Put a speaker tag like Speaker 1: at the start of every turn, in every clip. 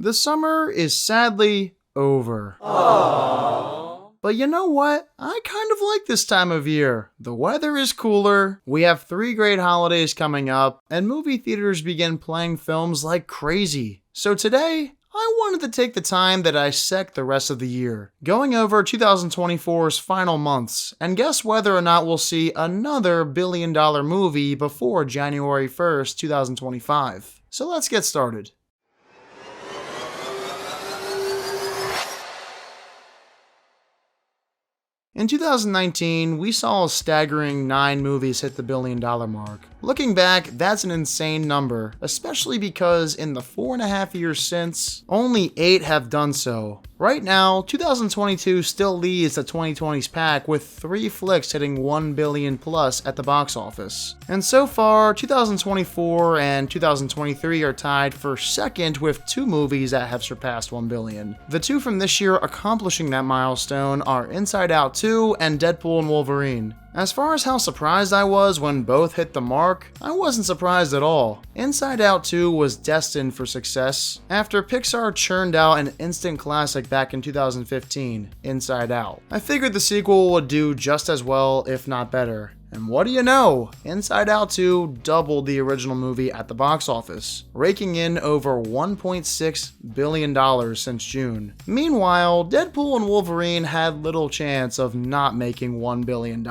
Speaker 1: The summer is sadly over. But you know what? I kind of like this time of year. The weather is cooler, we have 3 great holidays coming up, and movie theaters begin playing films like crazy. So today, I wanted to take the time to dissect the rest of the year, going over 2024's final months, and guess whether or not we'll see another billion-dollar movie before January 1st, 2025. So let's get started. In 2019, we saw a staggering 9 movies hit the billion-dollar mark. Looking back, that's an insane number, especially because in the 4.5 years since, only 8 have done so. Right now, 2022 still leads the 2020's pack with 3 flicks hitting 1 billion plus at the box office. And so far, 2024 and 2023 are tied for second with 2 movies that have surpassed 1 billion. The 2 from this year accomplishing that milestone are Inside Out 2 and Deadpool and Wolverine. As far as how surprised I was when both hit the mark, I wasn't surprised at all. Inside Out 2 was destined for success after Pixar churned out an instant classic back in 2015, Inside Out. I figured the sequel would do just as well, if not better. And what do you know? Inside Out 2 doubled the original movie at the box office, raking in over $1.6 billion since June. Meanwhile, Deadpool and Wolverine had little chance of not making $1 billion.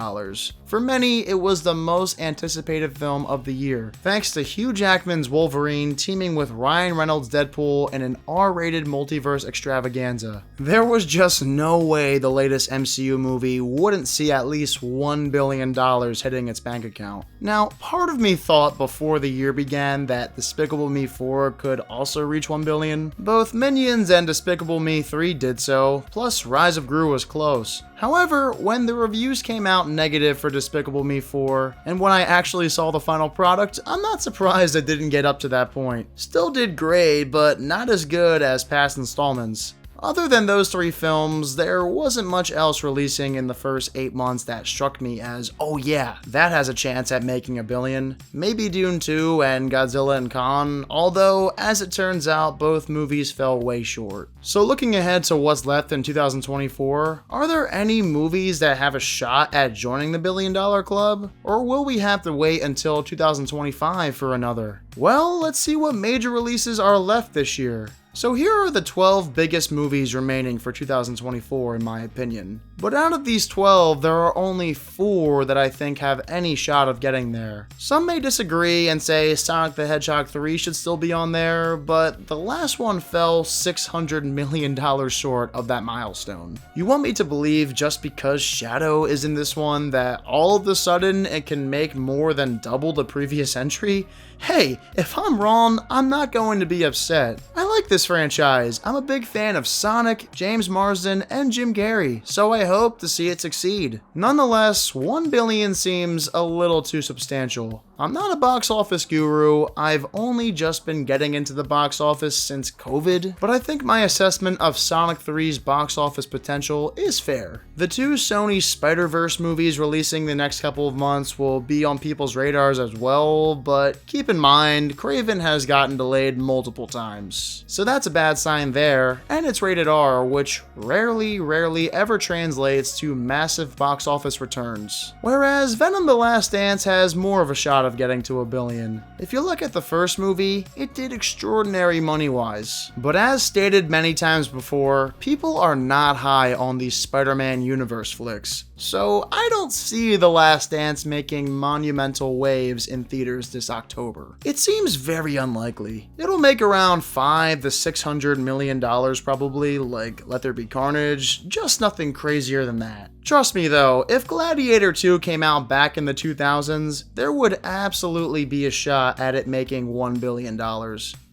Speaker 1: For many, it was the most anticipated film of the year, thanks to Hugh Jackman's Wolverine teaming with Ryan Reynolds' Deadpool in an R-rated multiverse extravaganza. There was just no way the latest MCU movie wouldn't see at least $1 billion hitting its bank account. Now, part of me thought before the year began that Despicable Me 4 could also reach 1 billion. Both Minions and Despicable Me 3 did so, plus Rise of Gru was close. However, when the reviews came out negative for Despicable Me 4, and when I actually saw the final product, I'm not surprised it didn't get up to that point. Still did great, but not as good as past installments. Other than those 3 films, there wasn't much else releasing in the first 8 months that struck me as, oh yeah, that has a chance at making $1 billion. Maybe Dune 2 and Godzilla and Kong, although, as it turns out, both movies fell way short. So looking ahead to what's left in 2024, are there any movies that have a shot at joining the $1 billion club? Or will we have to wait until 2025 for another? Well, let's see what major releases are left this year. So here are the 12 biggest movies remaining for 2024 in my opinion. But out of these 12, there are only 4 that I think have any shot of getting there. Some may disagree and say Sonic the Hedgehog 3 should still be on there, but the last one fell $600 million short of that milestone. You want me to believe just because Shadow is in this one that all of a sudden it can make more than double the previous entry? Hey, if I'm wrong, I'm not going to be upset. I like this franchise. I'm a big fan of Sonic, James Marsden, and Jim Carrey, so I hope to see it succeed. Nonetheless, 1 billion seems a little too substantial. I'm not a box office guru, I've only just been getting into the box office since COVID, but I think my assessment of Sonic 3's box office potential is fair. The 2 Sony Spider-Verse movies releasing the next couple of months will be on people's radars as well, but keep in mind, Kraven has gotten delayed multiple times. So that's a bad sign there, and it's rated R, which rarely ever translates to massive box office returns. Whereas Venom: The Last Dance has more of a shot of getting to $1 billion. If you look at the first movie, it did extraordinary money-wise. But as stated many times before, people are not high on these Spider-Man universe flicks. So I don't see The Last Dance making monumental waves in theaters this October. It seems very unlikely. It'll make around $500 to $600 million probably, like Let There Be Carnage, just nothing crazier than that. Trust me though, if Gladiator 2 came out back in the 2000s, there would absolutely be a shot at it making $1 billion.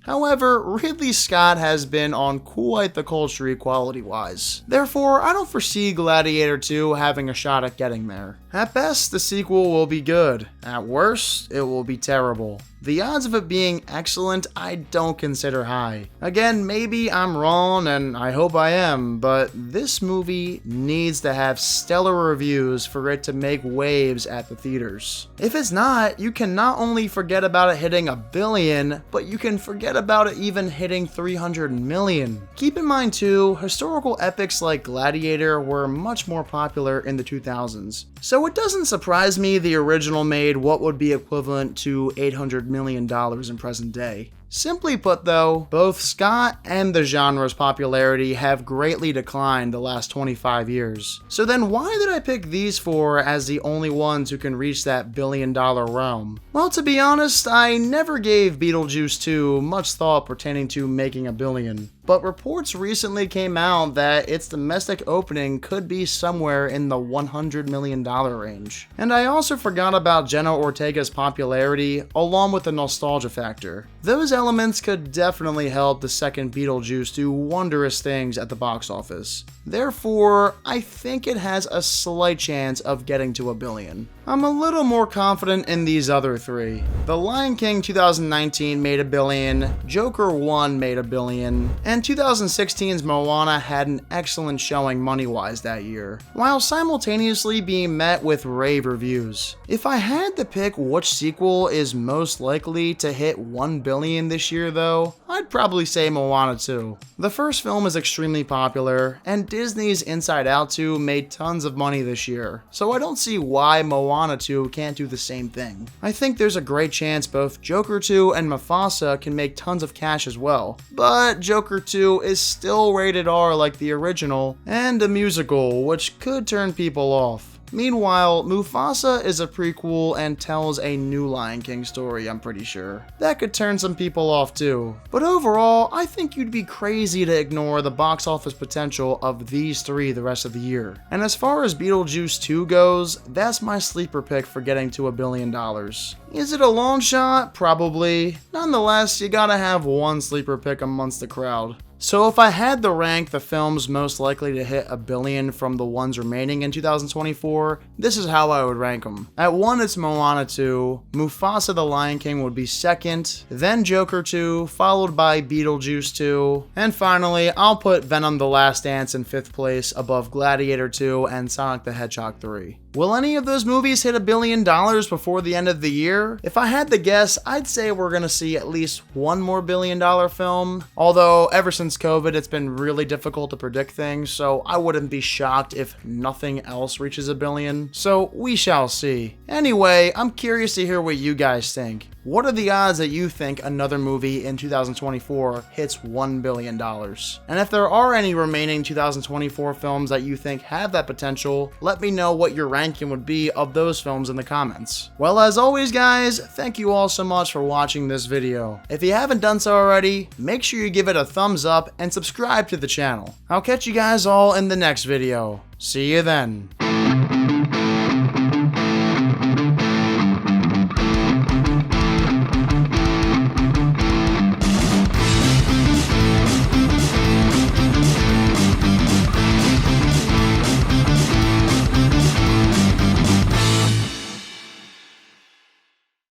Speaker 1: However, Ridley Scott has been on quite the cold streak quality-wise. Therefore, I don't foresee Gladiator 2 having a shot at getting there. At best, the sequel will be good. At worst, it will be terrible. The odds of it being excellent I don't consider high. Again, maybe I'm wrong and I hope I am, but this movie needs to have stellar reviews for it to make waves at the theaters. If it's not, you can not only forget about it hitting $1 billion, but you can forget about it even hitting $300 million. Keep in mind too, historical epics like Gladiator were much more popular in the 2000s. So it doesn't surprise me the original made what would be equivalent to $800 million in present day. Simply put though, both Scott and the genre's popularity have greatly declined the last 25 years. So then why did I pick these four as the only ones who can reach that $1 billion realm? Well, to be honest, I never gave Beetlejuice 2 much thought pertaining to making $1 billion. But reports recently came out that its domestic opening could be somewhere in the $100 million range. And I also forgot about Jenna Ortega's popularity, along with the nostalgia factor. Those elements could definitely help the second Beetlejuice do wondrous things at the box office. Therefore, I think it has a slight chance of getting to $1 billion. I'm a little more confident in these other three. The Lion King 2019 made $1 billion, Joker 1 made $1 billion, and 2016's Moana had an excellent showing money-wise that year, while simultaneously being met with rave reviews. If I had to pick which sequel is most likely to hit $1 billion this year though, I'd probably say Moana 2. The first film is extremely popular, and Disney's Inside Out 2 made tons of money this year, so I don't see why Moana 2 can't do the same thing. I think there's a great chance both Joker 2 and Mufasa can make tons of cash as well, but Joker 2 is still rated R like the original, and a musical, which could turn people off. Meanwhile, Mufasa is a prequel and tells a new Lion King story, I'm pretty sure. That could turn some people off too. But overall, I think you'd be crazy to ignore the box office potential of these three the rest of the year. And as far as Beetlejuice 2 goes, that's my sleeper pick for getting to $1 billion. Is it a long shot? Probably. Nonetheless, you gotta have one sleeper pick amongst the crowd. So if I had to rank the films most likely to hit $1 billion from the ones remaining in 2024, this is how I would rank them. At 1, it's Moana 2, Mufasa the Lion King would be second, then Joker 2, followed by Beetlejuice 2, and finally, I'll put Venom the Last Dance in 5th place above Gladiator 2 and Sonic the Hedgehog 3. Will any of those movies hit $1 billion before the end of the year? If I had to guess, I'd say we're gonna see at least one more $1 billion film, although ever since COVID, it's been really difficult to predict things, so I wouldn't be shocked if nothing else reaches $1 billion, so we shall see. Anyway, I'm curious to hear what you guys think. What are the odds that you think another movie in 2024 hits $1 billion? And if there are any remaining 2024 films that you think have that potential, let me know what your ranking would be of those films in the comments. Well, as always guys, thank you all so much for watching this video. If you haven't done so already, make sure you give it a thumbs up and subscribe to the channel. I'll catch you guys all in the next video. See you then.